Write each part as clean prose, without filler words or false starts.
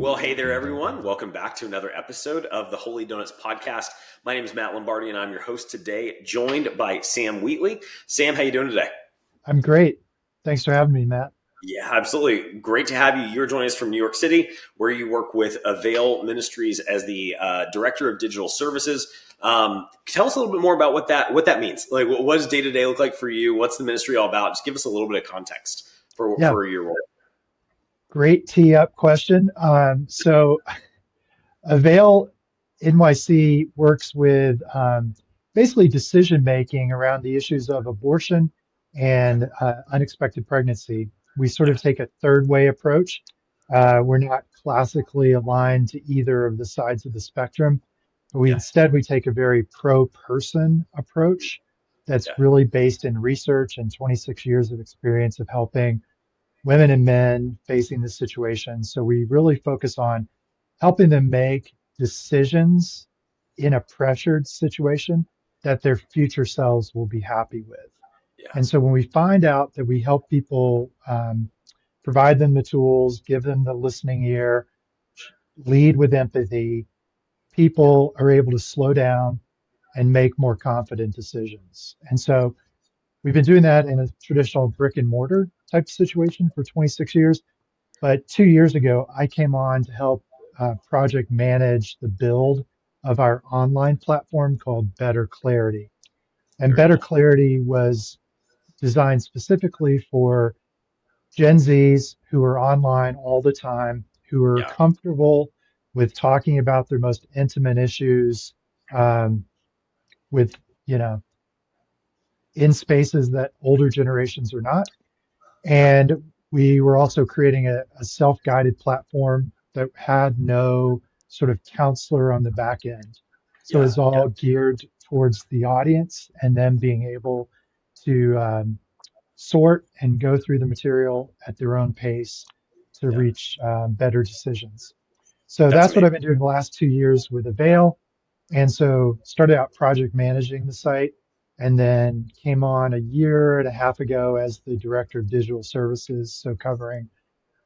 Well, hey there, everyone. Welcome back to another episode of the Holy Donuts podcast. My name is Matt Lombardi, and I'm your host today, joined by Sam Wheatley. Sam, how you doing today? I'm great. Thanks for having me, Matt. Yeah, absolutely. Great to have you. You're joining us from New York City, where you work with Avail Ministries as the Director of Digital Services. Tell us a little bit more about what that means. Like, what does day-to-day look like for you? What's the ministry all about? Just give us a little bit of context for your role. Great tee up question. So Avail NYC works with basically decision making around the issues of abortion and unexpected pregnancy. We sort of take a third way approach. We're not classically aligned to either of the sides of the spectrum, but instead we take a very pro-person approach that's really based in research and 26 years of experience of helping women and men facing this situation. So we really focus on helping them make decisions in a pressured situation that their future selves will be happy with. And so when we find out that we help people, provide them the tools, give them the listening ear, lead with empathy, people are able to slow down and make more confident decisions. And so we've been doing that in a traditional brick and mortar type situation for 26 years. But 2 years ago, I came on to help project manage the build of our online platform called Better Clarity. And Better Clarity was designed specifically for Gen Zs who are online all the time, who are comfortable with talking about their most intimate issues with, in spaces that older generations are not. And we were also creating a self-guided platform that had no sort of counselor on the back end. So it's all geared towards the audience and them being able to sort and go through the material at their own pace to reach better decisions. So that's what I've been doing the last 2 years with Avail. And so started out project managing the site and then came on a year and a half ago as the Director of Digital Services, so covering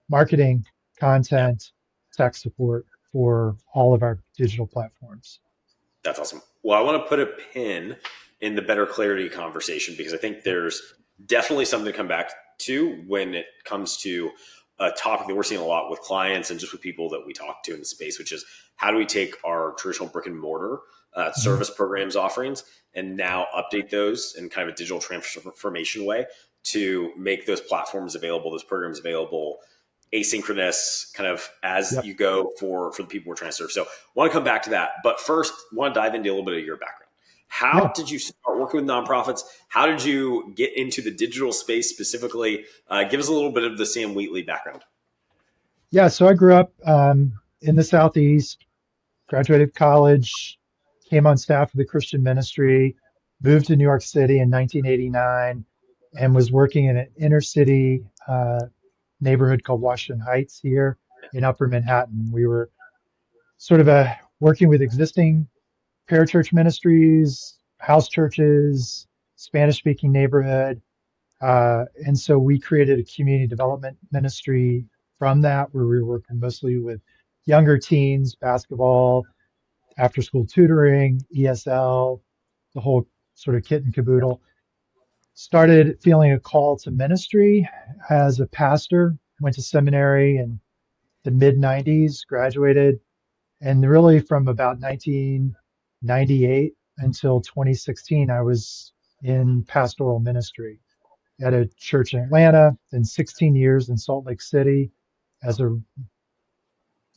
marketing, content, tech support for all of our digital platforms. That's awesome. Well, I want to put a pin in the Better Clarity conversation because I think there's definitely something to come back to when it comes to a topic that we're seeing a lot with clients and just with people that we talk to in the space, which is how do we take our traditional brick and mortar service programs offerings and now update those in kind of a digital transformation way to make those platforms available, those programs available, asynchronous kind of as you go for the people we're trying to serve. So I want to come back to that. But first, I want to dive into a little bit of your background. How did you start working with nonprofits? How did you get into the digital space specifically? Give us a little bit of the Sam Wheatley background. Yeah, so I grew up in the Southeast, graduated college, came on staff with the Christian ministry, moved to New York City in 1989, and was working in an inner city neighborhood called Washington Heights here in Upper Manhattan. We were sort of working with existing parachurch ministries, house churches, Spanish-speaking neighborhood. And so we created a community development ministry from that, where we were working mostly with younger teens, basketball, after-school tutoring, ESL, the whole sort of kit and caboodle. Started feeling a call to ministry as a pastor, went to seminary in the mid-90s, graduated, and really from about 1998 until 2016, I was in pastoral ministry at a church in Atlanta, then 16 years in Salt Lake City as a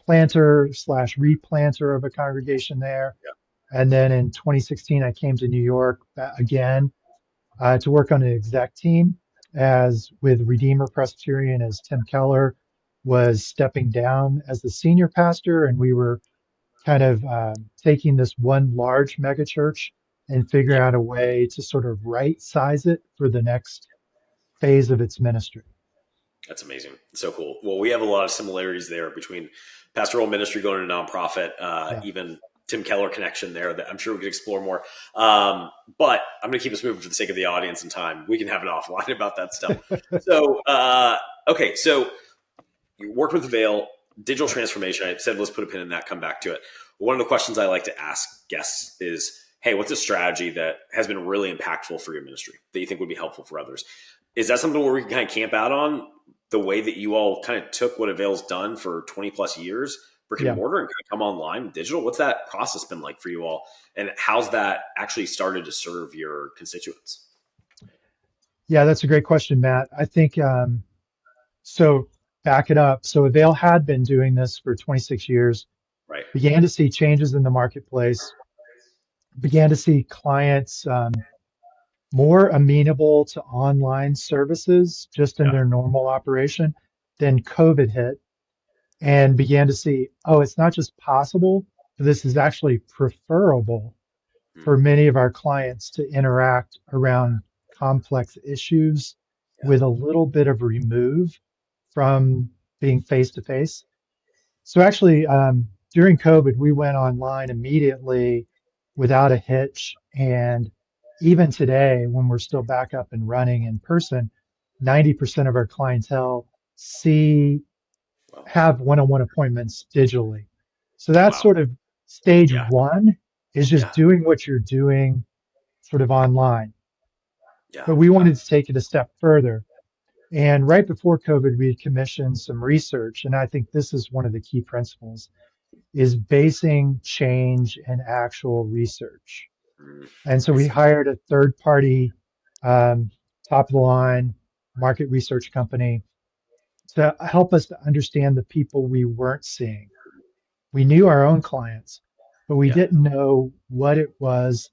planter slash replanter of a congregation there. And then in 2016, I came to New York again to work on an exec team as with Redeemer Presbyterian as Tim Keller was stepping down as the senior pastor. And we were kind of taking this one large megachurch and figure out a way to sort of right size it for the next phase of its ministry. That's amazing. So cool. Well, we have a lot of similarities there between pastoral ministry going to nonprofit, even Tim Keller connection there that I'm sure we could explore more. But I'm going to keep us moving for the sake of the audience and time. We can have an offline about that stuff. So, okay. So you worked with Avail. digital transformation. I said let's put a pin in that, come back to it. One of the questions I like to ask guests is, hey, what's a strategy that has been really impactful for your ministry that you think would be helpful for others? Is that something where we can kind of camp out on the way that you all kind of took what Avail's done for 20 plus years, brick and Yeah. mortar, and kind of come online digital? What's that process been like for you all? And how's that actually started to serve your constituents? Yeah, that's a great question, Matt. I think so. Back it up. So Avail had been doing this for 26 years, Right. began to see changes in the marketplace, began to see clients more amenable to online services just in Yeah. their normal operation. Then COVID hit and began to see, oh, it's not just possible, but this is actually preferable Mm. for many of our clients to interact around complex issues Yeah. with a little bit of remove from being face to face. So actually, during COVID, we went online immediately without a hitch. And even today, when we're still back up and running in person, 90% of our clientele see Wow. have one-on-one appointments digitally. So that's Wow. sort of stage Yeah. one is just Yeah. doing what you're doing sort of online. Yeah. But we Yeah. wanted to take it a step further. And right before COVID, we had commissioned some research. And I think this is one of the key principles is basing change in actual research. Mm. And so I we see. hired a third party, um, top of the line market research company to help us to understand the people we weren't seeing. We knew our own clients, but we Yeah. didn't know what it was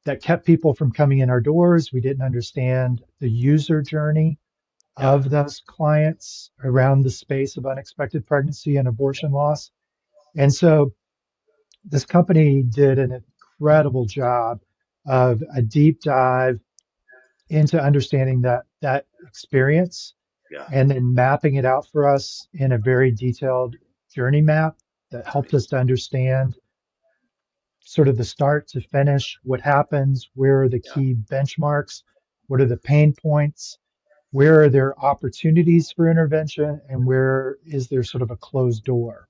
that kept people from coming in our doors. We didn't understand the user journey Yeah. of those clients around the space of unexpected pregnancy and abortion loss. And so this company did an incredible job of a deep dive into understanding that experience Yeah. and then mapping it out for us in a very detailed journey map that That's helped amazing. us to understand sort of the start to finish, what happens, where are the Yeah. key benchmarks, what are the pain points, where are there opportunities for intervention, and where is there sort of a closed door.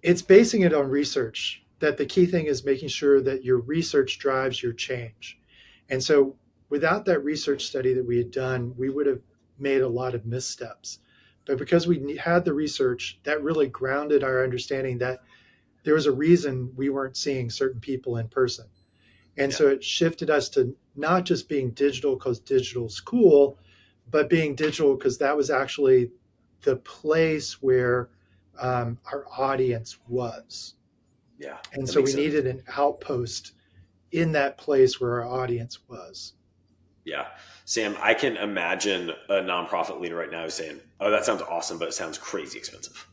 It's basing it on research that the key thing is making sure that your research drives your change. And so without that research study that we had done, we would have made a lot of missteps. But because we had the research, that really grounded our understanding that there was a reason we weren't seeing certain people in person. And Yeah. so it shifted us to not just being digital because digital's cool, but being digital because that was actually the place where our audience was. Yeah. And That so makes we sense. needed an outpost in that place where our audience was. Yeah. Sam, I can imagine a nonprofit leader right now who's saying, oh, that sounds awesome, but it sounds crazy expensive.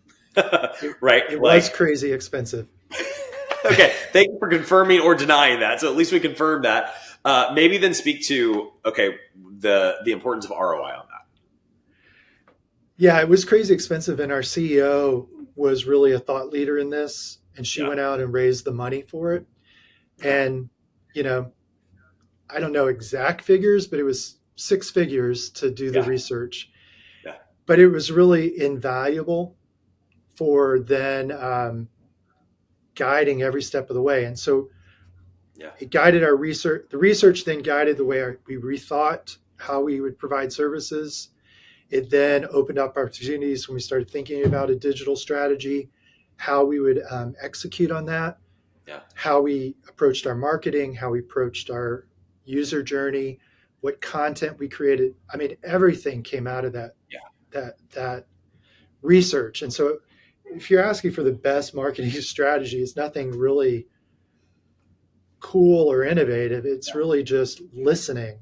Right? It was Like, crazy expensive. okay, thank you for confirming or denying that. So at least we confirmed that. Maybe then speak to, okay, the importance of ROI on that. Yeah, it was crazy expensive. And our CEO was really a thought leader in this. And she Yeah. went out and raised the money for it. And, you know, I don't know exact figures, but it was six figures to do the Yeah. research. Yeah. But it was really invaluable for then guiding every step of the way. And so Yeah. it guided our research. The research then guided the way we rethought how we would provide services. It then opened up opportunities when we started thinking about a digital strategy, how we would execute on that, Yeah. how we approached our marketing, how we approached our user journey, what content we created. I mean, everything came out of that Yeah. that research. And so if you're asking for the best marketing strategy, it's nothing really cool or innovative. It's really just listening.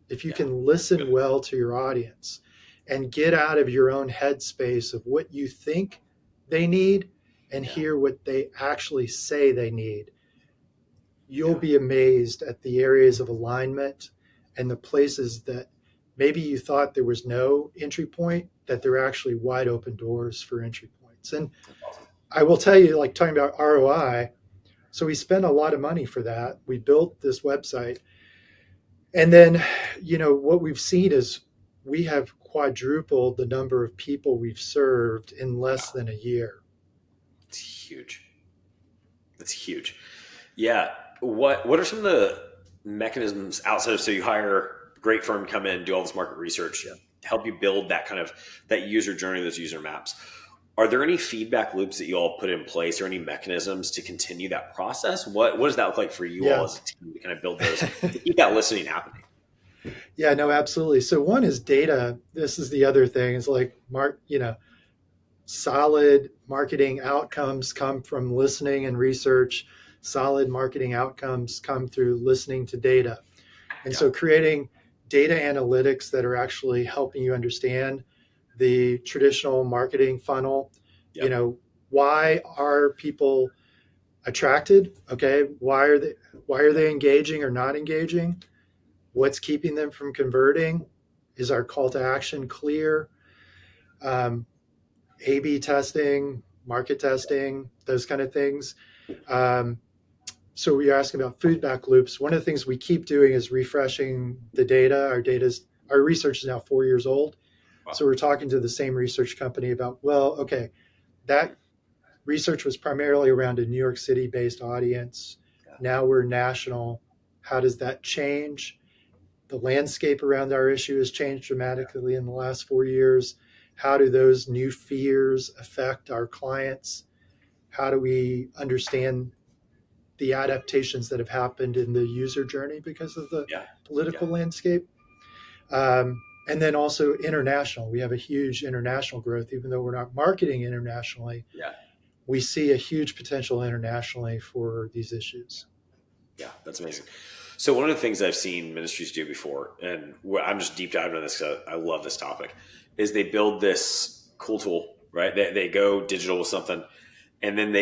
If you Yeah. can listen Good. well to your audience and get out of your own headspace of what you think they need and Yeah. hear what they actually say they need, you'll Yeah. be amazed at the areas of alignment and the places that maybe you thought there was no entry point, that there are actually wide open doors for entry points. And That's awesome. I will tell you, like talking about ROI, so we spent a lot of money for that. We built this website. And then, you know, what we've seen is we have quadrupled the number of people we've served in less Wow. than a year. It's huge. That's huge. Yeah. What are some of the mechanisms outside of, so you hire a great firm, come in, do all this market research, Yeah. help you build that kind of that user journey, those user maps. Are there any feedback loops that you all put in place or any mechanisms to continue that process? What does that look like for you all Yeah. as a team to kind of build those to keep that listening happening? Yeah, no, absolutely. So one is data. This is the other thing. It's like solid marketing outcomes come from listening and research. Solid marketing outcomes come through listening to data. And Yeah. so creating data analytics that are actually helping you understand the traditional marketing funnel. Yep. Why are people attracted? Okay, why are they engaging or not engaging? What's keeping them from converting? Is our call to action clear? Um, A/B testing, market testing, those kind of things. Um, so you're asking about feedback loops. One of the things we keep doing is refreshing the data. Our research is now 4 years old. Wow. So we're talking to the same research company about, well, okay, that research was primarily around a New York City based audience. Yeah. Now we're national. How does that change? The landscape around our issue has changed dramatically in the last 4 years. How do those new fears affect our clients? How do we understand the adaptations that have happened in the user journey because of the Yeah. political Yeah. landscape? And then also international. We have a huge international growth, even though we're not marketing internationally. Yeah. We see a huge potential internationally for these issues. Yeah, that's amazing. So one of the things I've seen ministries do before, and I'm just deep diving on this because I love this topic, is they build this cool tool, right? They go digital with something, and then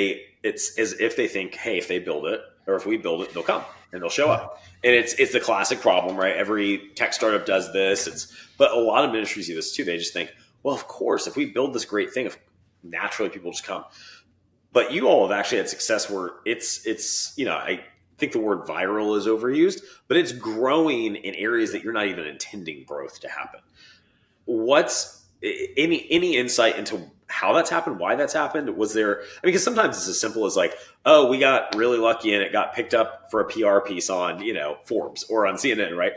it's as if they think, hey, if they build it or if we build it, they'll come and they'll show Yeah. up. And it's the classic problem, right? Every tech startup does this. But a lot of ministries do this too. They just think, well, of course, if we build this great thing, naturally people just come. But you all have actually had success where it's I think the word viral is overused, but it's growing in areas that you're not even intending growth to happen. What's any insight into how that's happened, why that's happened? Was there, I mean, because sometimes it's as simple as like, oh, we got really lucky and it got picked up for a PR piece on, Forbes or on CNN, right?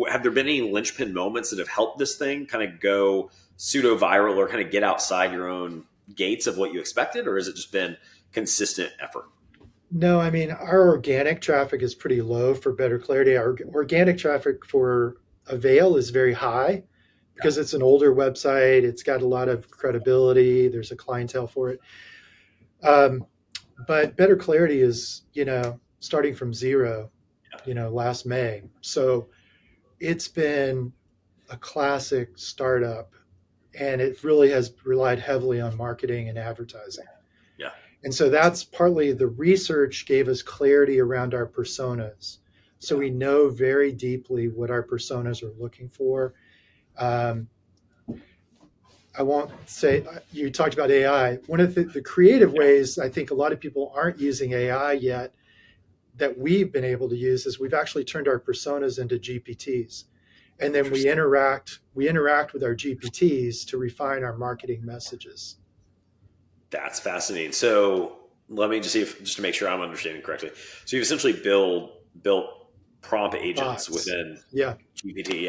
Have there been any linchpin moments that have helped this thing kind of go pseudo viral or kind of get outside your own gates of what you expected, or has it just been consistent effort? No, I mean, our organic traffic is pretty low for better clarity. Our organic traffic for Avail is very high because it's an older website. It's got a lot of credibility. There's a clientele for it. But better clarity is, starting from zero, last May. So it's been a classic startup, and it really has relied heavily on marketing and advertising. Yeah. And so that's partly the research gave us clarity around our personas. So we know very deeply what our personas are looking for. I won't say, you talked about AI. One of the creative ways I think a lot of people aren't using AI yet that we've been able to use is we've actually turned our personas into GPTs. And then we interact with our GPTs to refine our marketing messages. That's fascinating. So let me just see just to make sure I'm understanding correctly. So you've essentially built prompt agents Bots. within Yeah. GPT,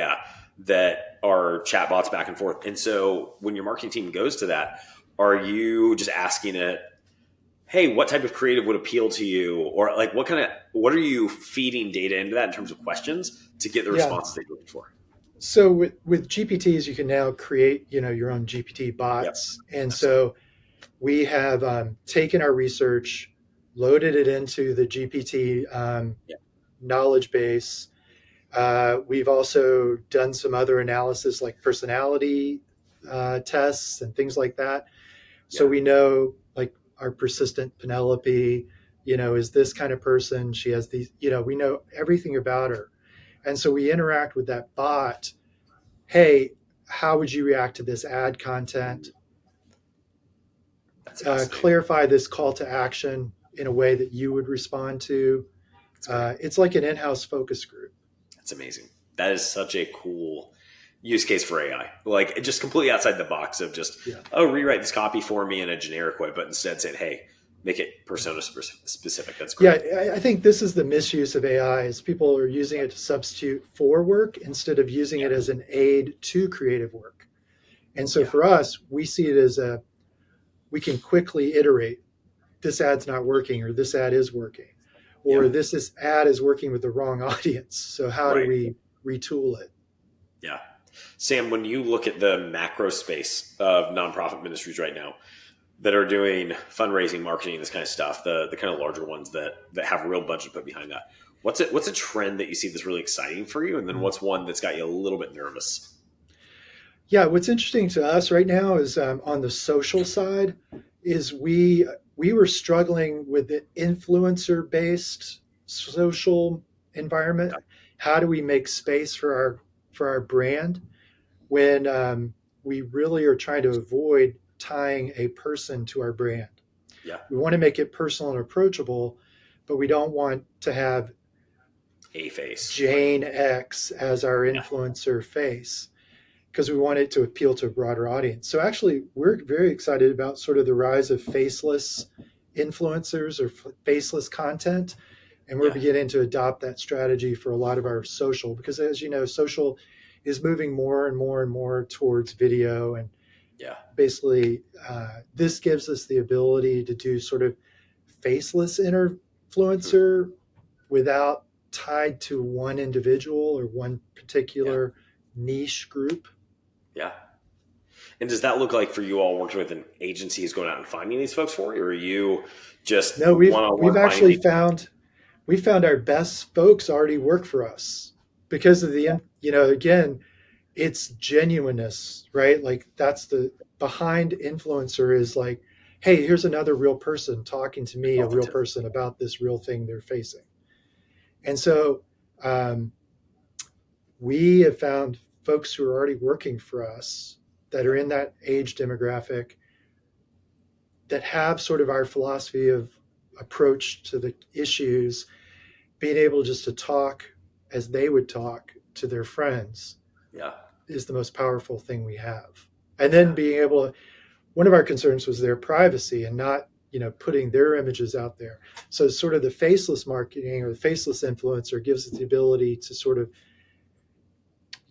that are chatbots back and forth. And so when your marketing team goes to that, are you just asking it, hey, what type of creative would appeal to you? Or like what are you feeding data into that in terms of questions to get the responses that you're looking for? So with GPTs, you can now create, your own GPT bots. Yep. And so we have taken our research, loaded it into the GPT knowledge base. We've also done some other analysis like personality tests and things like that. So we know like our persistent Penelope, is this kind of person. She has these, we know everything about her. And so we interact with that bot. Hey, how would you react to this ad content? Clarify this call to action in a way that you would respond to. It's like an in-house focus group. That's amazing. That is such a cool use case for AI, like just completely outside the box of just, Yeah. oh, rewrite this copy for me in a generic way, but instead saying, hey, make it persona specific. That's great. Yeah, I think this is the misuse of AI is people are using it to substitute for work instead of using it Yeah. as an aid to creative work. And so Yeah. for us, we see it as we can quickly iterate. This ad's not working, or this ad is working, or Yeah. this ad is working with the wrong audience. So how do Right. we retool it? Yeah. Sam, when you look at the macro space of nonprofit ministries right now that are doing fundraising, marketing, this kind of stuff, the kind of larger ones that have real budget put behind that, what's a trend that you see that's really exciting for you? And then what's one that's got you a little bit nervous? Yeah, what's interesting to us right now is on the social side is we were struggling with the influencer based social environment. How do we make space for our brand when we really are trying to avoid tying a person to our brand? Yeah. We want to make it personal and approachable, but we don't want to have A face. Jane X as our influencer face, because we want it to appeal to a broader audience. So actually, we're very excited about sort of the rise of faceless influencers or faceless content. And we're beginning to adopt that strategy for a lot of our social, because as you know, social is moving more and more and more towards video. And basically, this gives us the ability to do sort of faceless influencer without tied to one individual or one particular niche group. Yeah. And does that look like for you all working with an agency who's going out and finding these folks for you, or are you just No, we've actually found our best folks already work for us because of the again, it's genuineness, right? Like that's the behind influencer is like, hey, here's another real person talking to me, a real person about this real thing they're facing. And so we have found folks who are already working for us that are in that age demographic that have sort of our philosophy of approach to the issues, being able just to talk as they would talk to their friends is the most powerful thing we have. And then being able to, one of our concerns was their privacy and not, putting their images out there. So sort of the faceless marketing or the faceless influencer gives us the ability to sort of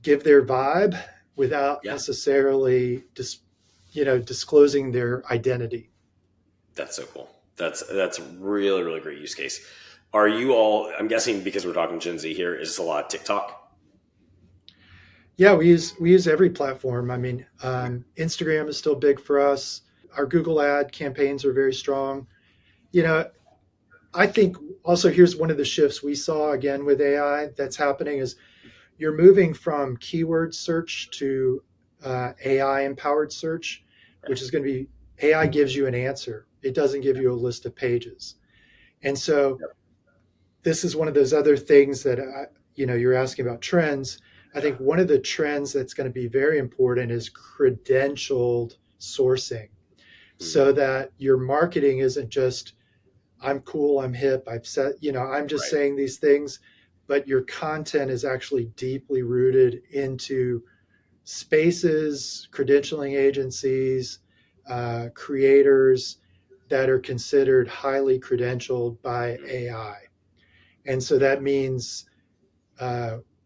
give their vibe without necessarily disclosing their identity. That's so cool. That's really, really great use case. Are you all, I'm guessing because we're talking Gen Z here, is this a lot of TikTok? Yeah, we use every platform. I mean, Instagram is still big for us. Our Google ad campaigns are very strong. I think also here's one of the shifts we saw again with AI that's happening is you're moving from keyword search to AI empowered search, which is going to be AI gives you an answer. It doesn't give you a list of pages. And so this is one of those other things that, you're asking about trends. I think one of the trends that's going to be very important is credentialed sourcing, so that your marketing isn't just, I'm cool, I'm hip, I've said, I'm just saying these things, but your content is actually deeply rooted into spaces, credentialing agencies, creators that are considered highly credentialed by AI. And so that means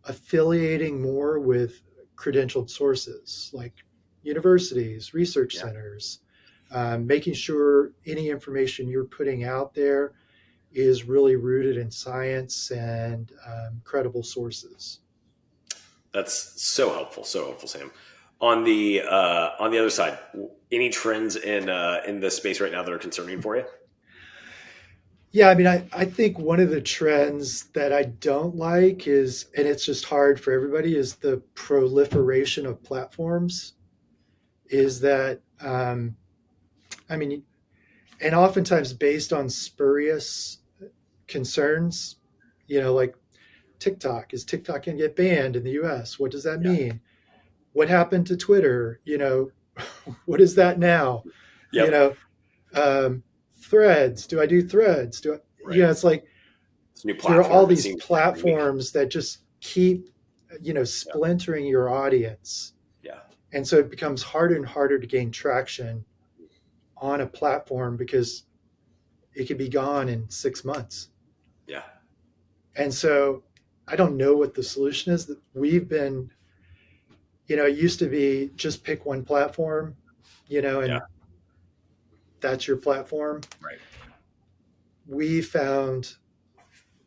affiliating more with credentialed sources like universities, research centers, making sure any information you're putting out there is really rooted in science and credible sources. That's so helpful, Sam. On the other side, any trends in the space right now that are concerning for you? Yeah, I mean, I think one of the trends that I don't like is, and it's just hard for everybody, is the proliferation of platforms. Is that, I mean, and oftentimes based on spurious concerns, like TikTok. Is TikTok going to get banned in the US? What does that mean? What happened to Twitter? What is that now? Threads. Do I do threads? Do I, it's like it's a new there are platform. all these platforms that just keep splintering your audience. Yeah. And so it becomes harder and harder to gain traction on a platform because it could be gone in 6 months. Yeah. And so I don't know what the solution is. That we've been, it used to be just pick one platform, and that's your platform. Right. We found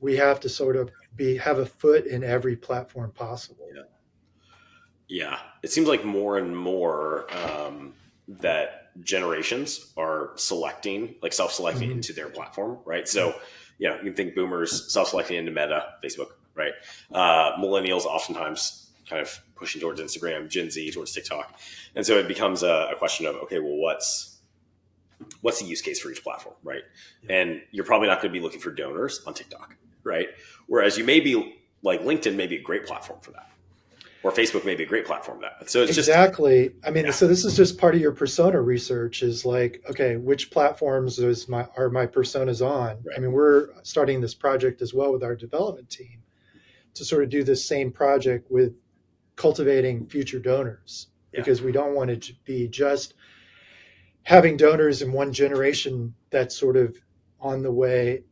we have to sort of have a foot in every platform possible. Yeah. Yeah. It seems like more and more that generations are self-selecting into their platform, right? So, you can think boomers self-selecting into Meta, Facebook, right? Millennials oftentimes kind of pushing towards Instagram, Gen Z towards TikTok. And so it becomes a question of, okay, well, what's the use case for each platform, right? And you're probably not going to be looking for donors on TikTok, right? Whereas you may be like LinkedIn may be a great platform for that, or Facebook may be a great platform for that. So it's exactly. So this is just part of your persona research. Is like, okay, which platforms are my personas on? Right. We're starting this project as well with our development team to sort of do this same project with cultivating future donors, because we don't want it to be just having donors in one generation that's sort of on the way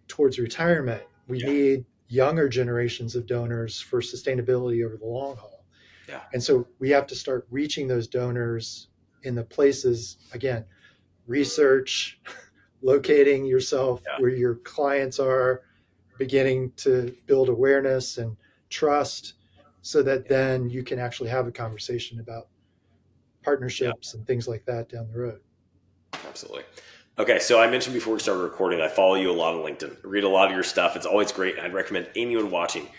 towards retirement. We need younger generations of donors for sustainability over the long haul. Yeah. And so we have to start reaching those donors in the places, again, research, locating yourself where your clients are, beginning to build awareness and trust, so that then you can actually have a conversation about partnerships and things like that down the road. Absolutely. Okay, so I mentioned before we started recording, I follow you a lot on LinkedIn. I read a lot of your stuff. It's always great. I'd recommend anyone watching,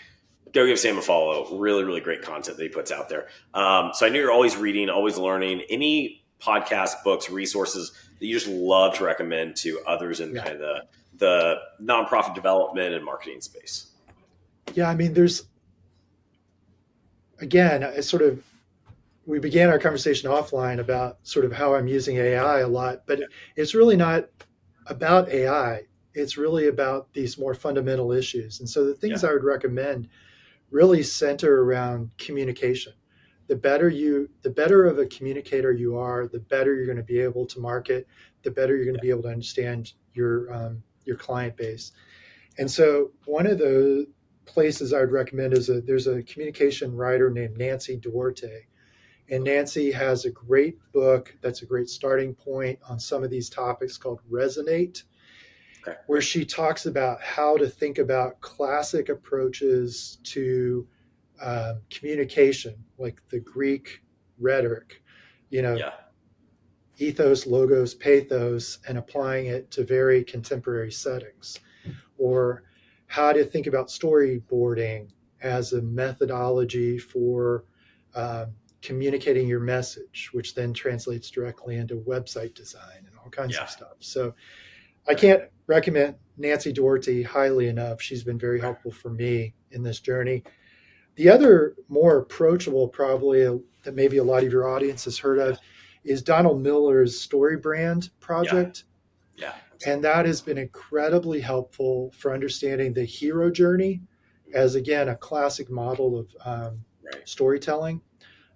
go give Sam a follow. Really, really great content that he puts out there. So I know you're always reading, always learning. Any podcasts, books, resources that you just love to recommend to others in kind of the nonprofit development and marketing space? Yeah, there's, again, we began our conversation offline about sort of how I'm using AI a lot, but it's really not about AI. It's really about these more fundamental issues. And so the things I would recommend really center around communication. The better of a communicator you are, the better you're going to be able to market, the better you're going to be able to understand your client base. And so one of the places I would recommend is there's a communication writer named Nancy Duarte. And Nancy has a great book that's a great starting point on some of these topics called Resonate, where she talks about how to think about classic approaches to communication, like the Greek rhetoric, ethos, logos, pathos, and applying it to very contemporary settings, or how to think about storyboarding as a methodology for communicating your message, which then translates directly into website design and all kinds of stuff. So I can't recommend Nancy Duarte highly enough. She's been very helpful for me in this journey. The other more approachable, probably that maybe a lot of your audience has heard of, is Donald Miller's Story Brand project. Yeah. And that has been incredibly helpful for understanding the hero journey as, again, a classic model of storytelling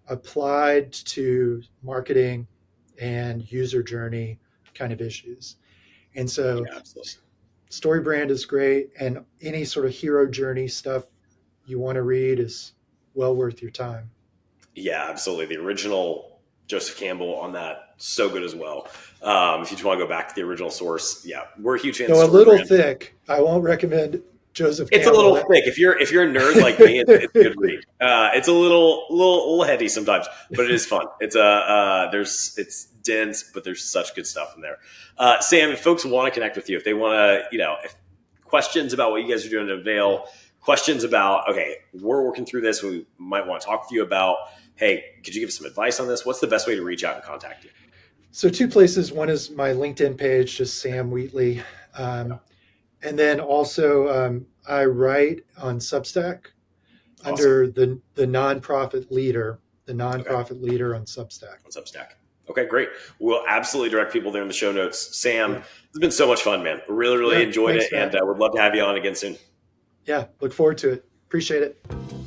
applied to marketing and user journey kind of issues. And so Story Brand is great, and any sort of hero journey stuff you want to read is well worth your time. Yeah, absolutely. The original Joseph Campbell on that, so good as well. If you just want to go back to the original source, we're huge fans. No, a little thick. I won't recommend Joseph Campbell. It's a little thick. If you're a nerd like me, it's a good read. It's a little heady sometimes, but it is fun. It's dense, but there's such good stuff in there. Sam, if folks want to connect with you, if they want to, if questions about what you guys are doing at Avail, questions about, okay, we're working through this, we might want to talk with you about, hey, could you give us some advice on this? What's the best way to reach out and contact you? So 2 places. One is my LinkedIn page, just Sam Wheatley. And then also I write on Substack under the nonprofit leader, leader on Substack. Okay, great. We'll absolutely direct people there in the show notes. Sam, it's been so much fun, man. Really enjoyed it, and would love to have you on again soon. Yeah, look forward to it. Appreciate it.